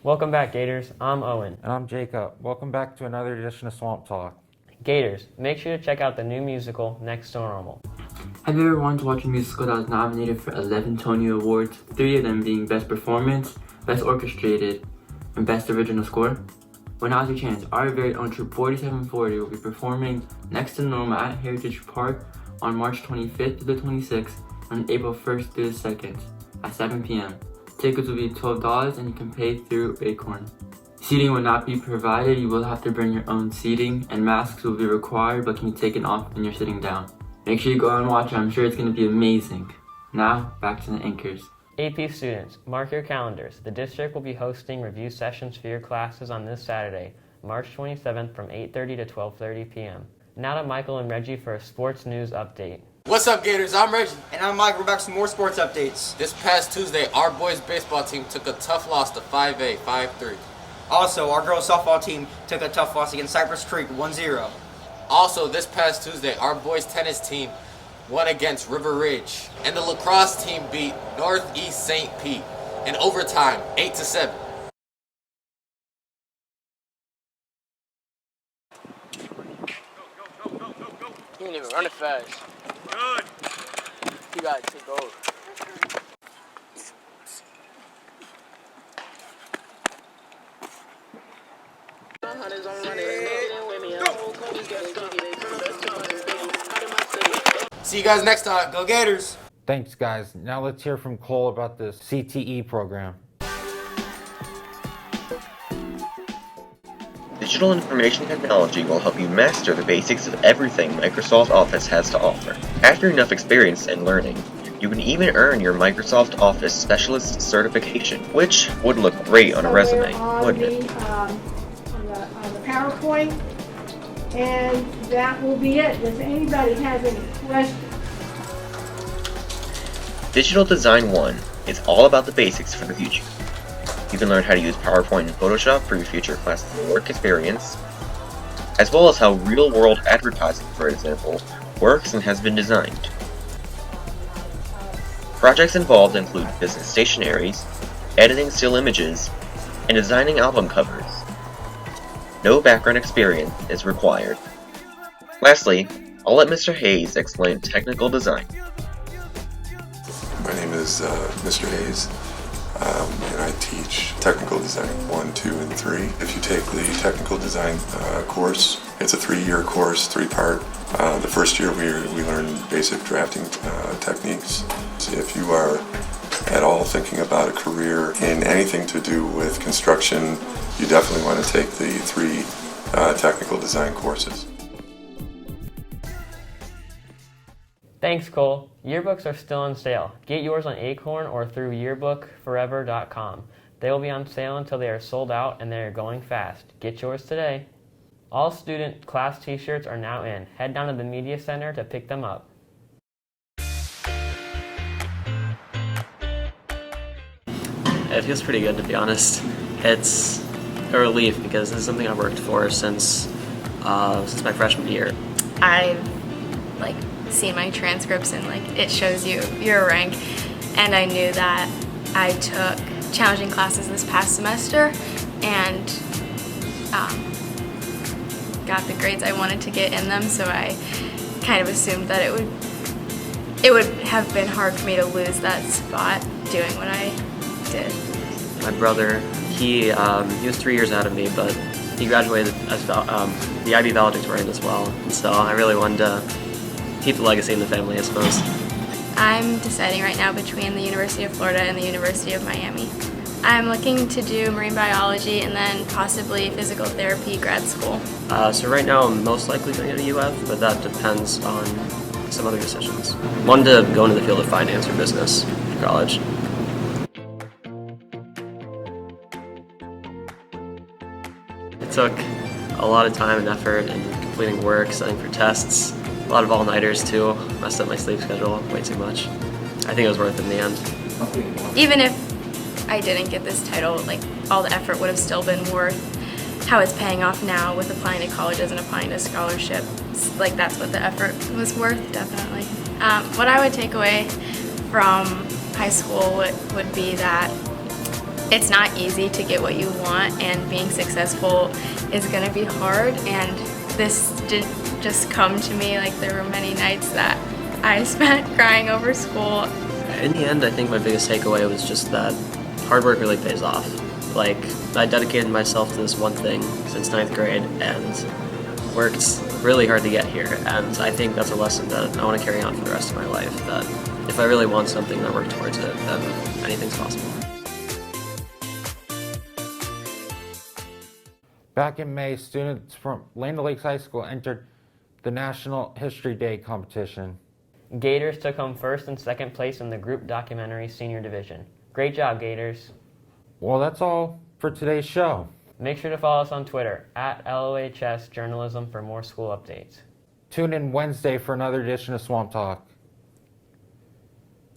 Welcome back, Gators. I'm Owen. And I'm Jacob. Welcome back to another edition of Swamp Talk. Gators, make sure to check out the new musical, Next to Normal. Have you ever wanted to watch a musical that was nominated for 11 Tony Awards, 3 of them being Best Performance, Best Orchestrated, and Best Original Score? Well, now's your chance. Our very own Troop 4740 will be performing Next to Normal at Heritage Park on March 25th to the 26th and April 1st through the 2nd at 7 p.m. Tickets will be $12 and you can pay through Acorn. Seating will not be provided. You will have to bring your own seating, and masks will be required but can be taken off when you're sitting down. Make sure you go out and watch it. I'm sure it's going to be amazing. Now, back to the anchors. AP students, mark your calendars. The district will be hosting review sessions for your classes on this Saturday, March 27th from 8:30 to 12:30 p.m. Now to Michael and Reggie for a sports news update. What's up, Gators? I'm Reggie. And I'm Mike. We're back with some more sports updates. This past Tuesday, our boys baseball team took a tough loss to 5A, 5-3. Also, our girls softball team took a tough loss against Cypress Creek, 1-0. Also, this past Tuesday, our boys tennis team won against River Ridge. And the lacrosse team beat Northeast St. Pete in overtime, 8-7. You ain't even running fast. Good. You gotta take over. See you guys next time. Go Gators! Thanks, guys. Now let's hear from Cole about the CTE program. Digital information technology will help you master the basics of everything Microsoft Office has to offer. After enough experience and learning, you can even earn your Microsoft Office Specialist certification, which would look great on a resume, wouldn't it? On the PowerPoint, and that will be it. If anybody has any questions. Digital Design 1 is all about the basics for the future. You can learn how to use PowerPoint and Photoshop for your future classroom work experience, as well as how real-world advertising, for example, works and has been designed. Projects involved include business stationaries, editing still images, and designing album covers. No background experience is required. Lastly, I'll let Mr. Hayes explain technical design. My name is Mr. Hayes, and I teach technical design 1, 2, and 3. If you take the technical design course, it's a 3-year course, 3-part. The first year we learn basic drafting techniques. If you are at all thinking about a career in anything to do with construction, you definitely want to take the 3 technical design courses. Thanks, Cole. Yearbooks are still on sale. Get yours on Acorn or through yearbookforever.com. They will be on sale until they are sold out, and they are going fast. Get yours today. All student class t-shirts are now in. Head down to the Media Center to pick them up. It feels pretty good, to be honest. It's a relief because this is something I've worked for since my freshman year. I've seen my transcripts and it shows you your rank, and I knew that I took challenging classes this past semester and got the grades I wanted to get in them, so I kind of assumed that it would have been hard for me to lose that spot doing what I did. My brother, he was 3 years out of me, but he graduated as the IB valedictorian as well, and so I really wanted to keep the legacy in the family, I suppose. I'm deciding right now between the University of Florida and the University of Miami. I'm looking to do marine biology and then possibly physical therapy grad school. So right now I'm most likely going to go to UF, but that depends on some other decisions. I wanted to go into the field of finance or business in college. It took a lot of time and effort in completing work, studying for tests, a lot of all-nighters too. Messed up my sleep schedule way too much. I think it was worth it in the end. Even if I didn't get this title, all the effort would have still been worth how it's paying off now with applying to colleges and applying to scholarships. That's what the effort was worth, definitely. What I would take away from high school would be that it's not easy to get what you want, and being successful is going to be hard, and this didn't just come to me. Like, there were many nights that I spent crying over school. In the end, I think my biggest takeaway was just that hard work really pays off. Like, I dedicated myself to this one thing since 9th grade and worked really hard to get here, and I think that's a lesson that I want to carry on for the rest of my life, that if I really want something and I work towards it, then anything's possible. Back in May, students from Land O'Lakes High School entered the National History Day competition. Gators took home first and second place in the group documentary senior division. Great job, Gators. Well, that's all for today's show. Make sure to follow us on Twitter at LOHS Journalism for more school updates. Tune in Wednesday for another edition of Swamp Talk.